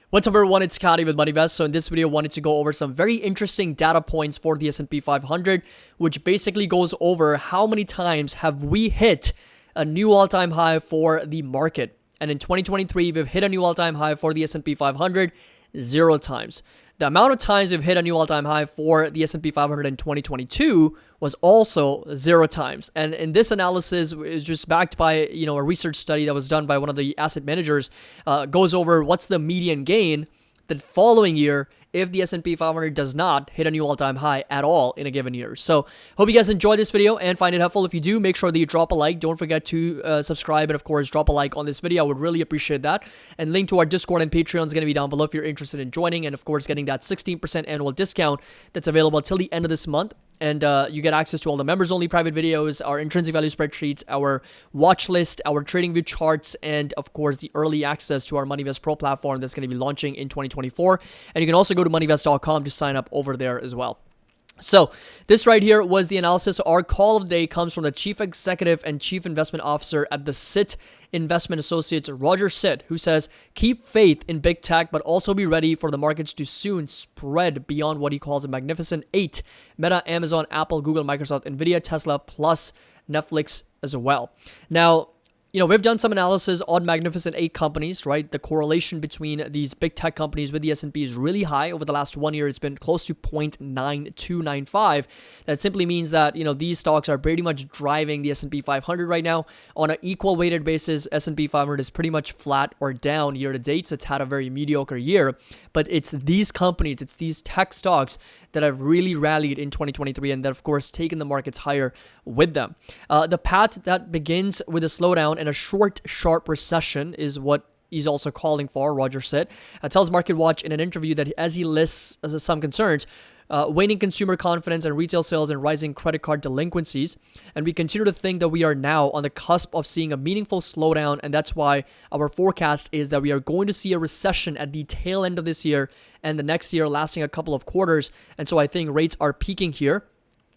What's up everyone, it's Scotty with MoneyVest. So in this video, I wanted to go over some very interesting data points for the S&P 500, which basically goes over how many times have we hit a new all-time high for the market. And in 2023, we've hit a new all-time high for the S&P 500 0 times. The amount of times we've hit a new all-time high for the S&P 500 in 2022 was also 0 times. And in this analysis is just backed by, a research study that was done by one of the asset managers, goes over what's the median gain the following year if the S&P 500 does not hit a new all-time high at all in a given year. So hope you guys enjoyed this video and find it helpful. If you do, make sure that you drop a like. Don't forget to subscribe and of course drop a like on this video. I would really appreciate that. And link to our Discord and Patreon is going to be down below if you're interested in joining, and of course getting that 16% annual discount that's available till the end of this month. And you get access to all the members-only private videos, our intrinsic value spreadsheets, our watch list, our trading view charts, and of course the early access to our MoneyVest Pro platform that's going to be launching in 2024. And you can also go to moneyvest.com to sign up over there as well. So this right here was the analysis. Our call of the day comes from the Chief Executive and Chief Investment Officer at the CIT Investment Associates, Roger Sit, who says, keep faith in big tech, but also be ready for the markets to soon spread beyond what he calls a magnificent 8. Meta, Amazon, Apple, Google, Microsoft, Nvidia, Tesla, plus Netflix as well. Now, we've done some analysis on Magnificent 8 companies, right? The correlation between these big tech companies with the S&P is really high. Over the last 1 year, it's been close to 0.9295. That simply means that, these stocks are pretty much driving the S&P 500 right now. On an equal weighted basis, S&P 500 is pretty much flat or down year to date. So it's had a very mediocre year. But it's these companies, it's these tech stocks that have really rallied in 2023 and that, of course, taken the markets higher with them. The path that begins with a slowdown and a short, sharp recession is what he's also calling for, Roger said. Tells MarketWatch in an interview that as he lists some concerns, waning consumer confidence and retail sales and rising credit card delinquencies. And we continue to think that we are now on the cusp of seeing a meaningful slowdown. And that's why our forecast is that we are going to see a recession at the tail end of this year and the next year lasting a couple of quarters. And so I think rates are peaking here.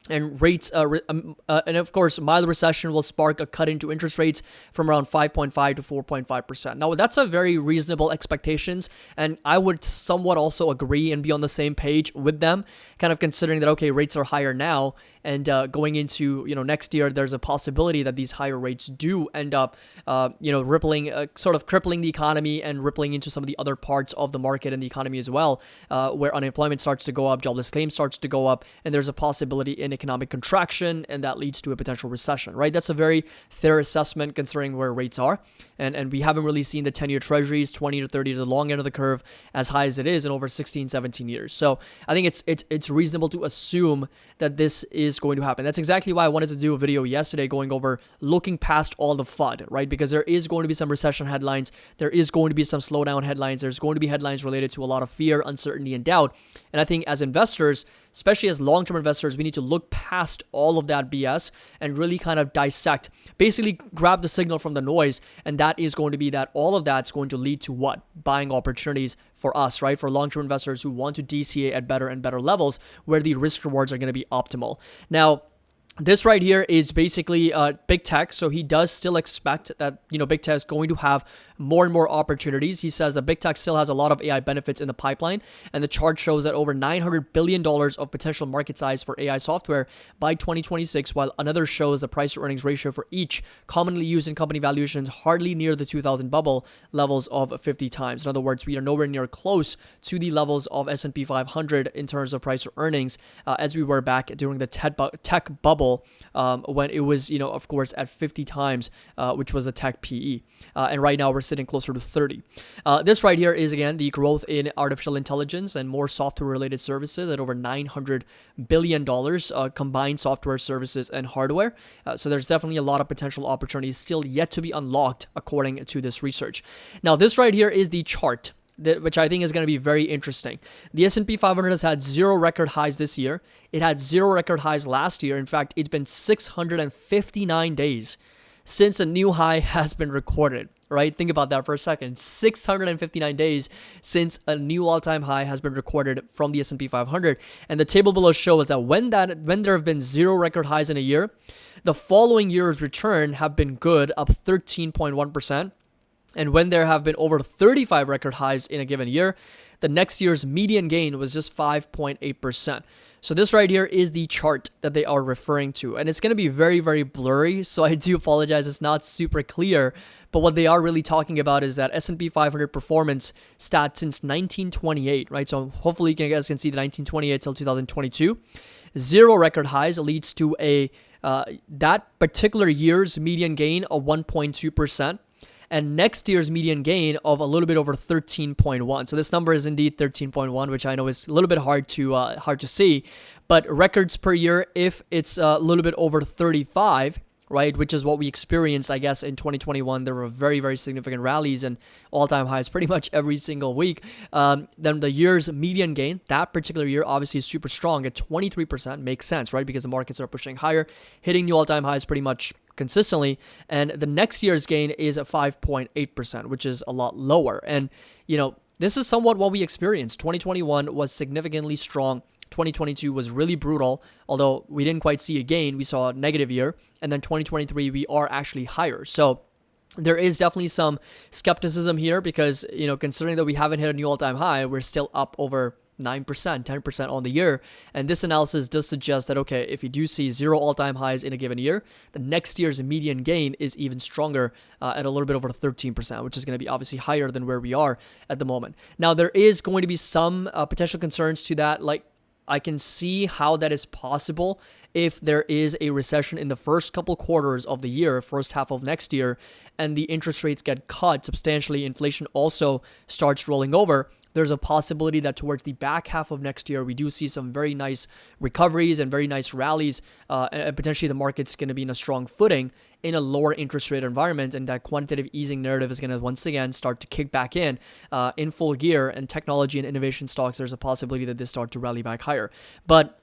And rates, and of course, mild recession will spark a cut into interest rates from around 5.5 to 4.5%. Now, that's a very reasonable expectations, and I would somewhat also agree and be on the same page with them, kind of considering that, okay, rates are higher now, and going into next year, there's a possibility that these higher rates do end up rippling, sort of crippling the economy and rippling into some of the other parts of the market and the economy as well, where unemployment starts to go up, jobless claims starts to go up, and there's a possibility in economic contraction, and that leads to a potential recession, right? That's a very fair assessment considering where rates are, and we haven't really seen the 10-year treasuries, 20 to 30 to the long end of the curve, as high as it is in over 16, 17 years. So I think it's reasonable to assume that this is going to happen. That's exactly why I wanted to do a video yesterday going over looking past all the FUD, right? Because there is going to be some recession headlines. There is going to be some slowdown headlines. There's going to be headlines related to a lot of fear, uncertainty, and doubt. And I think as investors, especially as long-term investors, we need to look past all of that BS and really kind of dissect, basically grab the signal from the noise. And that is going to be that all of that's going to lead to what? Buying opportunities for us, right? For long-term investors who want to DCA at better and better levels where the risk rewards are going to be optimal. Now, this right here is basically big tech. So he does still expect that, big tech is going to have more and more opportunities. He says that big tech still has a lot of AI benefits in the pipeline. And the chart shows that over $900 billion of potential market size for AI software by 2026, while another shows the price to earnings ratio for each commonly used in company valuations hardly near the 2000 bubble levels of 50 times. In other words, we are nowhere near close to the levels of S&P 500 in terms of price to earnings as we were back during the tech bubble when it was, of course, at 50 times, which was a tech PE. And right now we're sitting closer to 30. This right here is, again, the growth in artificial intelligence and more software-related services at over $900 billion, combined software services and hardware. So there's definitely a lot of potential opportunities still yet to be unlocked, according to this research. Now, this right here is the chart, which I think is going to be very interesting. The S&P 500 has had 0 record highs this year. It had 0 record highs last year. In fact, it's been 659 days since a new high has been recorded, right? Think about that for a second. 659 days since a new all-time high has been recorded from the S&P 500. And the table below shows that when there have been 0 record highs in a year, the following year's return have been good, up 13.1%. And when there have been over 35 record highs in a given year, the next year's median gain was just 5.8%. So this right here is the chart that they are referring to. And it's going to be very, very blurry. So I do apologize. It's not super clear. But what they are really talking about is that S&P 500 performance stat since 1928, right? So hopefully you guys can see the 1928 till 2022. 0 record highs leads to that particular year's median gain of 1.2%. And next year's median gain of a little bit over 13.1. So this number is indeed 13.1, which I know is a little bit hard to see. But records per year, if it's a little bit over 35, right, which is what we experienced, I guess, in 2021, there were very, very significant rallies and all-time highs pretty much every single week. Then the year's median gain, that particular year, obviously is super strong at 23%. Makes sense, right, because the markets are pushing higher, hitting new all-time highs pretty much consistently. And the next year's gain is at 5.8%, which is a lot lower. And, this is somewhat what we experienced. 2021 was significantly strong. 2022 was really brutal, although we didn't quite see a gain. We saw a negative year. And then 2023, we are actually higher. So there is definitely some skepticism here because, considering that we haven't hit a new all-time high, we're still up over 9%, 10% on the year. And this analysis does suggest that, okay, if you do see 0 all-time highs in a given year, the next year's median gain is even stronger at a little bit over 13%, which is going to be obviously higher than where we are at the moment. Now, there is going to be some potential concerns to that. Like, I can see how that is possible if there is a recession in the first couple quarters of the year, first half of next year, and the interest rates get cut substantially, inflation also starts rolling over. There's a possibility that towards the back half of next year, we do see some very nice recoveries and very nice rallies, and potentially the market's going to be in a strong footing in a lower interest rate environment, and that quantitative easing narrative is going to once again start to kick back in full gear, and technology and innovation stocks, there's a possibility that they start to rally back higher. But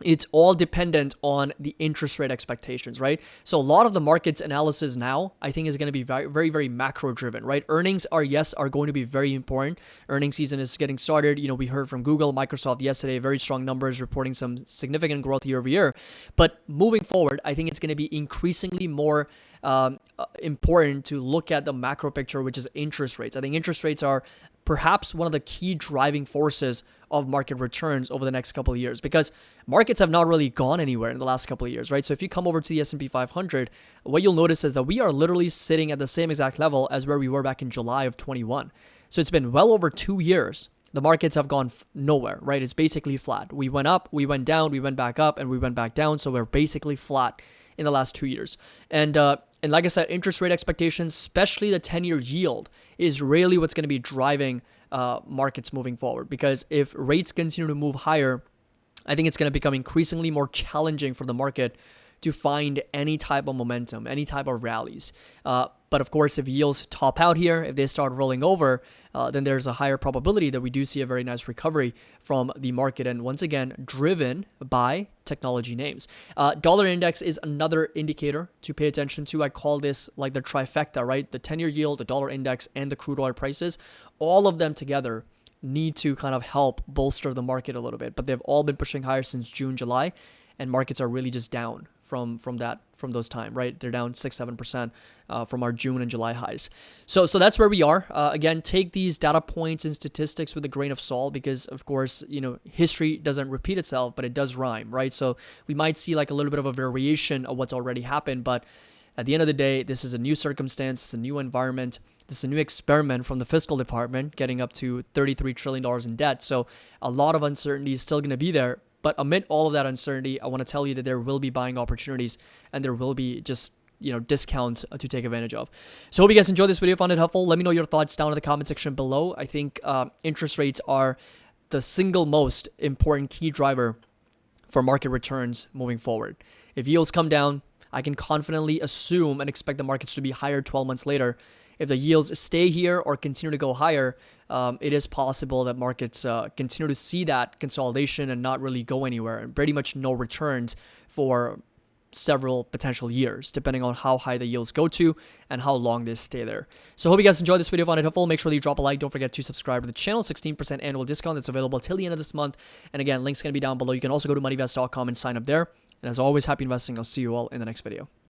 it's all dependent on the interest rate expectations, right? So a lot of the market's analysis now, I think, is going to be very, very, very macro driven, right? Earnings are going to be very important. Earnings season is getting started. We heard from Google, Microsoft yesterday, very strong numbers reporting some significant growth year over year. But moving forward, I think it's going to be increasingly more important to look at the macro picture, which is interest rates. I think interest rates are perhaps one of the key driving forces of market returns over the next couple of years, because markets have not really gone anywhere in the last couple of years, right? So if you come over to the S&P 500, what you'll notice is that we are literally sitting at the same exact level as where we were back in July of 21. So it's been well over 2 years. The markets have gone nowhere, right? It's basically flat. We went up, we went down, we went back up, and we went back down. So we're basically flat in the last 2 years. And like I said, interest rate expectations, especially the 10-year yield, is really what's going to be driving markets moving forward. Because if rates continue to move higher, I think it's going to become increasingly more challenging for the market to find any type of momentum, any type of rallies. But of course, if yields top out here, if they start rolling over, then there's a higher probability that we do see a very nice recovery from the market. And once again, driven by technology names. Dollar index is another indicator to pay attention to. I call this like the trifecta, right? The 10-year yield, the dollar index, and the crude oil prices. All of them together need to kind of help bolster the market a little bit. But they've all been pushing higher since June, July. And markets are really just down from those time, right? They're down 6-7% from our June and July highs. So that's where we are. Again, take these data points and statistics with a grain of salt, because of course, history doesn't repeat itself, but it does rhyme, right? So we might see like a little bit of a variation of what's already happened, but at the end of the day, this is a new circumstance, it's a new environment. This is a new experiment from the fiscal department, getting up to $33 trillion in debt. So a lot of uncertainty is still going to be there. But amid all of that uncertainty, I want to tell you that there will be buying opportunities and there will be just, discounts to take advantage of. So hope you guys enjoyed this video, found it helpful. Let me know your thoughts down in the comment section below. I think interest rates are the single most important key driver for market returns moving forward. If yields come down, I can confidently assume and expect the markets to be higher 12 months later. If the yields stay here or continue to go higher, it is possible that markets continue to see that consolidation and not really go anywhere, and pretty much no returns for several potential years, depending on how high the yields go to and how long they stay there. So hope you guys enjoyed this video, found it helpful. Make sure that you drop a like. Don't forget to subscribe to the channel. 16% annual discount that's available till the end of this month. And again, link's going to be down below. You can also go to moneyvest.com and sign up there. And as always, happy investing. I'll see you all in the next video.